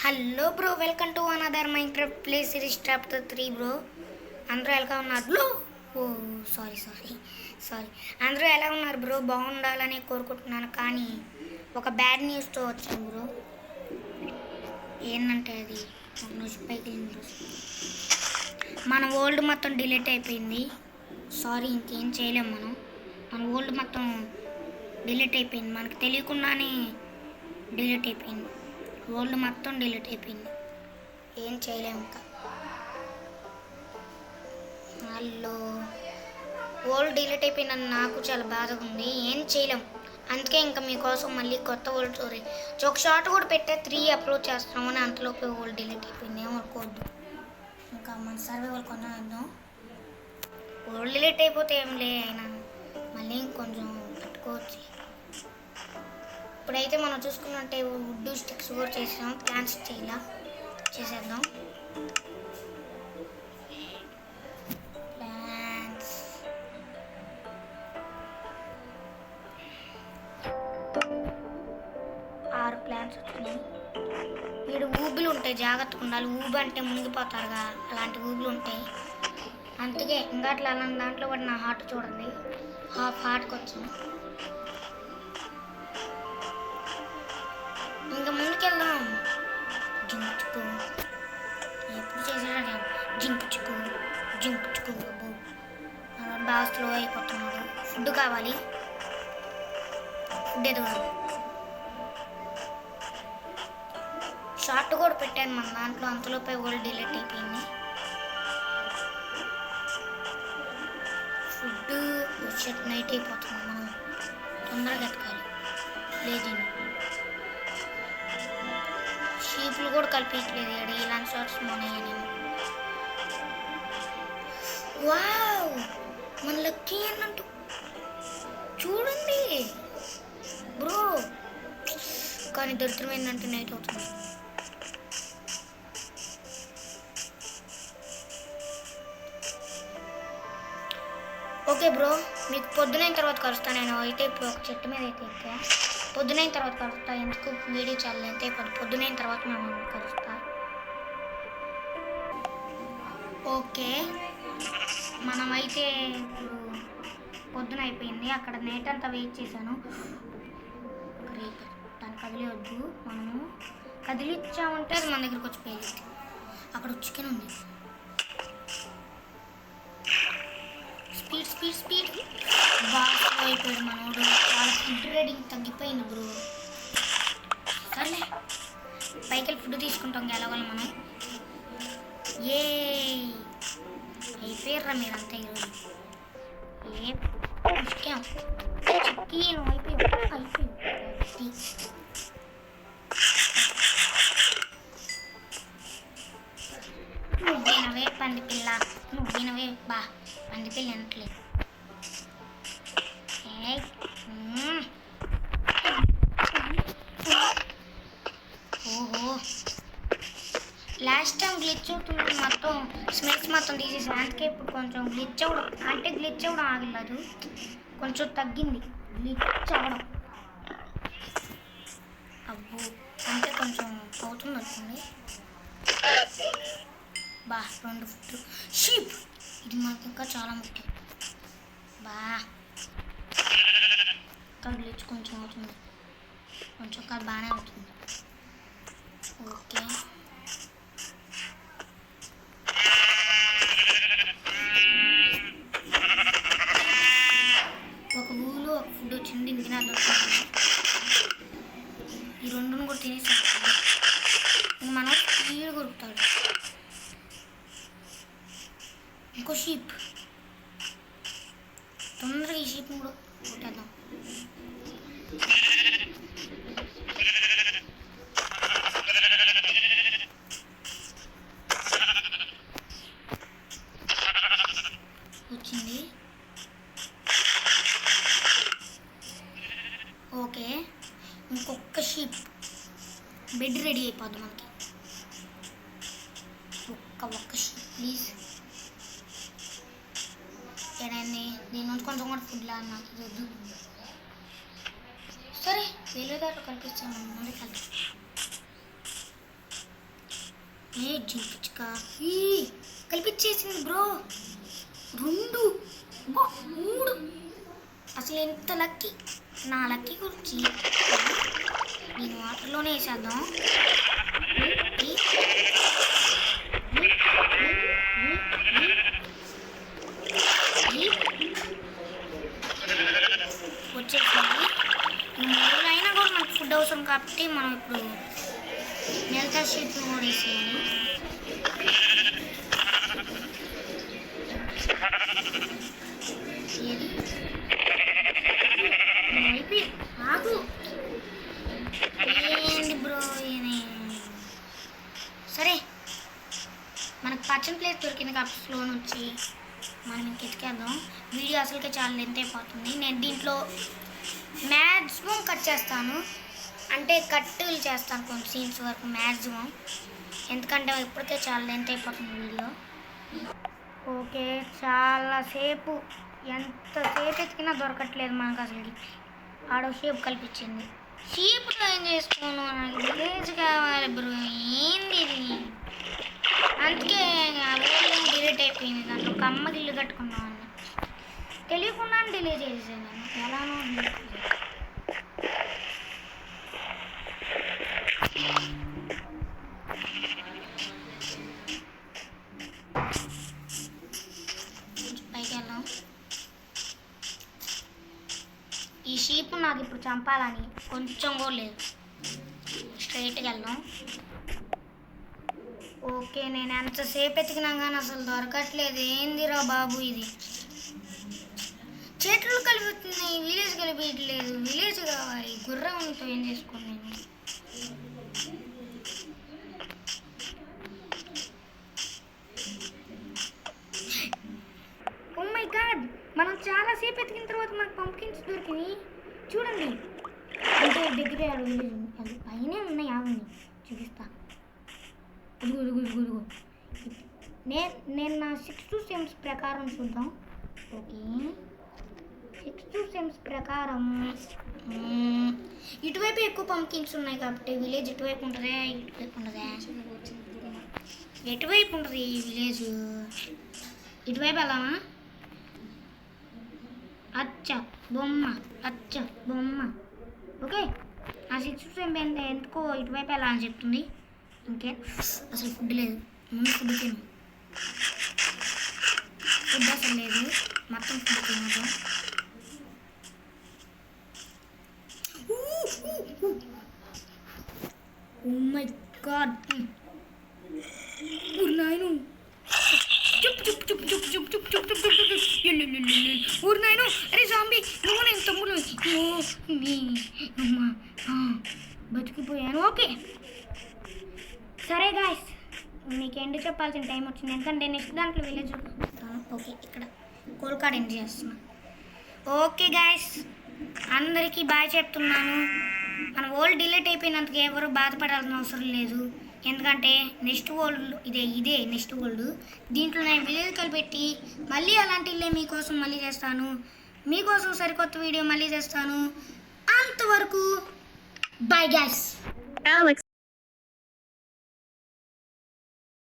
Hello bro, welcome to another Minecraft play series chapter 3 bro. అందరూ ఎలా ఉన్నారు bro? Sorry అందరూ ఎలా ఉన్నారు బ్రో? బాగుండాలని కోరుకుంటున్నాను. కానీ ఒక బ్యాడ్ న్యూస్తో వచ్చాను బ్రో. ఏంటంటే అది పైకి మన వరల్డ్ మొత్తం డిలీట్ అయిపోయింది. సారీ, ఇంకేం చేయలేము. మన వరల్డ్ మొత్తం డిలీట్ అయిపోయింది. మనకు తెలియకుండానే డిలీట్ అయిపోయింది. వరల్డ్ మొత్తం డిలీట్ అయిపోయింది. ఏం చేయలేము ఇంకా. వాళ్ళు వరల్డ్ డిలీట్ అయిపోయిందని నాకు చాలా బాధగా ఉంది. ఏం చేయలేం. అందుకే ఇంకా మీకోసం మళ్ళీ కొత్త వరల్డ్ స్టోరీ ఒక షార్ట్ కూడా పెట్టే 3 అప్లోడ్ చేస్తామని. అంతలోపే వరల్డ్ డిలీట్ అయిపోయింది. ఏమనుకోవద్దు. ఇంకా మన సర్వైవల్ కొన్నాం. వరల్డ్ డిలీట్ అయిపోతే ఏం లే, అయినా మళ్ళీ ఇంకొంచెం కట్టుకోవచ్చు. ఇప్పుడైతే మనం చూసుకున్నట్టే వుడ్ స్టిక్స్ కూడా చేసాం. ప్లాన్స్ చేసేద్దాం. ప్లాన్స్ 6 ప్లాన్స్ వచ్చినాయి. వీడు ఊబులు ఉంటాయి, జాగ్రత్తగా ఉండాలి. ఊబు అంటే మునిగిపోతారుగా, అలాంటి ఊబులు ఉంటాయి. అందుకే ఇంకా అట్లా అలాంటి దాంట్లో కూడా నా హార్ట్ చూడండి, హాఫ్ హార్ట్కి వచ్చింది. ఇంకా ముందుకెళ్దాం. జింపుచుకు ఎప్పుడు చేసాడా? జింపుచుకు బాగా స్లో అయిపోతున్నాడు. ఫుడ్ కావాలి. ఫుడ్ ఎదుగు. షార్ట్ కూడా పెట్టాను మన దాంట్లో. అంతలోపే కూడా డిలీట్ అయిపోయింది. ఫుడ్ వచ్చేది నైట్ అయిపోతుంది. మనం తొందరగా ఎతకాలి. లేదు, షీపులు కూడా కల్పించలేదు. ఇలాంటి షార్ట్స్ మొన్నయ్యాను. వావ్, మన లక్కీ అన్నట్టు చూడండి బ్రో. కానీ దరిద్రం ఏంటంటే నైట్ అవుతుంది. ఓకే బ్రో, మీకు పొద్దునైన తర్వాత కలుస్తాను. నేను అయితే ఇప్పుడు ఒక చెట్టు మీద అయితే ఎక్కా. పొద్దునైన తర్వాత కలుస్తా. ఎందుకు వీడియో చాలా అయితే పొద్దునైన తర్వాత మేము కలుస్తా. ఓకే, మనమైతే ఇప్పుడు పొద్దున అయిపోయింది. అక్కడ నైట్ అంతా వెయిట్ చేశాను. దాన్ని కదిలివద్దు. మనము కదిలిచ్చామంటే అది మన దగ్గరికి వచ్చి పేలింది. అక్కడ చికెన్ ఉంది. స్పీడ్ బాగా అయిపోయాడు మనోడు. చాలా ఫుడ్ రేటింగ్ తగ్గిపోయింది బ్రో. సర్లే, పైకి ఫుడ్ తీసుకుంటాం గెలవాలి మనం. ఏ అయిపోయారా మీరంతా ఈరోజు? ఏ ముఖ్యం అయిపోయి నువ్వేనవే పంది పిల్ల, నువ్వేనవే బా పంది పిల్ల అనట్లేదు. ఓహో, లాస్ట్ టైం గ్లిచ్ అవుతుంది. మొత్తం స్మెల్స్ మొత్తం తీసేసి. అందుకే ఇప్పుడు కొంచెం గ్లిచ్ అవ్వడం ఆగలేదు, కొంచెం తగ్గింది గ్లిచ్ అవ్వడం. అబ్బో, అంటే కొంచెం అవుతుంది అనుకోండి. బా 2 ఫుట్లు షీప్, ఇది మనకి ఇంకా చాలా ముఖ్యం. బా గ్లిచ్ కొంచెం అవుతుంది, కొంచెం కాదు బాగానే అవుతుంది. ఓకే, ఒక ఊలో ఒక ఫుడ్ వచ్చింది. ఇంక నా దొరుకుతుంది. ఈ 2ను కూడా తినేసి మనం స్పీడ్ కొరుకుతాడు. ఇంకో షీప్, తొందరగా ఈ షీప్ని కూడా కొట్టేద్దాం. వచ్చింది. ఓకే, ఇంకొక షీప్ బెడ్ రెడీ అయిపోద్ది మనకి. ఒక్క షీప్ ప్లీజ్. ఏడండి, దీని నుంచి కొంచెం కూడా ఫుడ్ లా నాకు వద్దు. సరే, వేరే దాంట్లో కనిపిస్తాను. ముందు కలిపి ఏ జింక ఈ కలిపిచ్చేసింది బ్రో 2 3 అసలు ఎంత లక్కీ నా లక్కీ గురించి నేను వాటర్లోనే వేసేద్దాం వచ్చేసింది అయినా కూడా మనకు ఫుడ్ అవసరం కాబట్టి మనం ఇప్పుడు నెలతా షీట్లు కూడా వేసేయాలి అయిపోయి ఆకు ఏంది బ్రో సరే మనకు పచ్చని ప్లేస్ దొరికింది కాబట్టి స్లోన్ వచ్చి మనం ఇంకెతికేద్దాం వీడియో అసలుకే చాలా లెంత్ అయిపోతుంది నేను దీంట్లో మ్యాక్సిమం కట్ చేస్తాను అంటే కట్టులు చేస్తాను కొన్ని సీన్స్ వరకు మ్యాక్సిమం ఎందుకంటే ఇప్పటికే చాలా లెంత్ అయిపోతుంది వీడియో ఓకే చాలాసేపు ఎంతసేపు ఎతికినా దొరకట్లేదు మనకు అసలుకి ఆడో షేప్ కల్పించింది షీప్లో ఏం చేసుకోను నాకు విలేజ్ కావాలి బ్రో ఏంది ఇది అందుకే డిలీట్ అయిపోయింది దాంట్లో ఒక అమ్మకి ఇల్లు కట్టుకున్నామని తెలియకుండా డిలీట్ చేసాను నేను ఎలానో పైకి వెళ్దాం ఈ షీప్ నాకు ఇప్పుడు చంపాలని కొంచెం కూడా లేదు స్ట్రైట్గా వెళ్దాం ఓకే నేను ఎంతసేపు ఎతికినా కానీ అసలు దొరకట్లేదు ఏందిరా బాబు ఇది చెట్లు కలిపిస్తున్నాయి విలేజ్ కలిపించలేదు విలేజ్ కావాలి గుర్రంతో ఏం చేసుకోను నేను ఓ మై గాడ్ మనం చాలాసేపు ఎతికిన తర్వాత మనకు పంప్కిన్స్ దొరికినాయి చూడండి అంటే దగ్గరే విలేజ్ అది పైనే ఉన్నాయి ఆవుని చూపిస్తా అదుగు నేను నా 6th సెమ్స్ ప్రకారం చూద్దాం ఓకే 6th సెమ్స్ ప్రకారం ఇటువైపు ఎక్కువ పంప్కిన్స్ ఉన్నాయి కాబట్టి విలేజ్ ఇటువైపు ఉంటుందా ఇటువైపు ఉంటుందా ఎటువైపు ఉంటుంది ఈ విలేజ్ ఇటువైపు వెళ్దామా అచ్చ బొమ్మ ఓకే నా 6th సెమ్ ఎందుకో ఇటువైపు వెళ్ళాలని చెప్తుంది ఇంకే అసలు ఫుడ్ లేదు ముందు ఫుడ్ తిను ఫుడ్ అసలు లేదు మొత్తం ఫుడ్ తినదు ఓ మై గాడ్ నాయను ఊరు నాయను అరే జాంబీ నువ్వు నేను తమ్ముడు బతికిపోయాను ఓకే సరే గాయస్ మీకు ఎండ్ చెప్పాల్సిన టైం వచ్చింది ఎందుకంటే నెక్స్ట్ దాంట్లో విలేజ్ చూపిస్తాను ఓకే ఇక్కడ కోల్కాడ్ ఎండ్ చేస్తున్నాను ఓకే గాయస్ అందరికీ బాయ్ చెప్తున్నాను మన వరల్డ్ డిలీట్ అయిపోయినందుకు ఎవరు బాధపడాల్సిన అవసరం లేదు ఎందుకంటే నెక్స్ట్ వరల్డ్ ఇదే నెక్స్ట్ వరల్డ్ దీంట్లో నేను విలేజ్ కలిపెట్టి మళ్ళీ అలాంటి ఇల్లే మీకోసం మళ్ళీ చేస్తాను మీకోసం సరికొత్త వీడియో మళ్ళీ చేస్తాను అంతవరకు బాయ్ గాయస్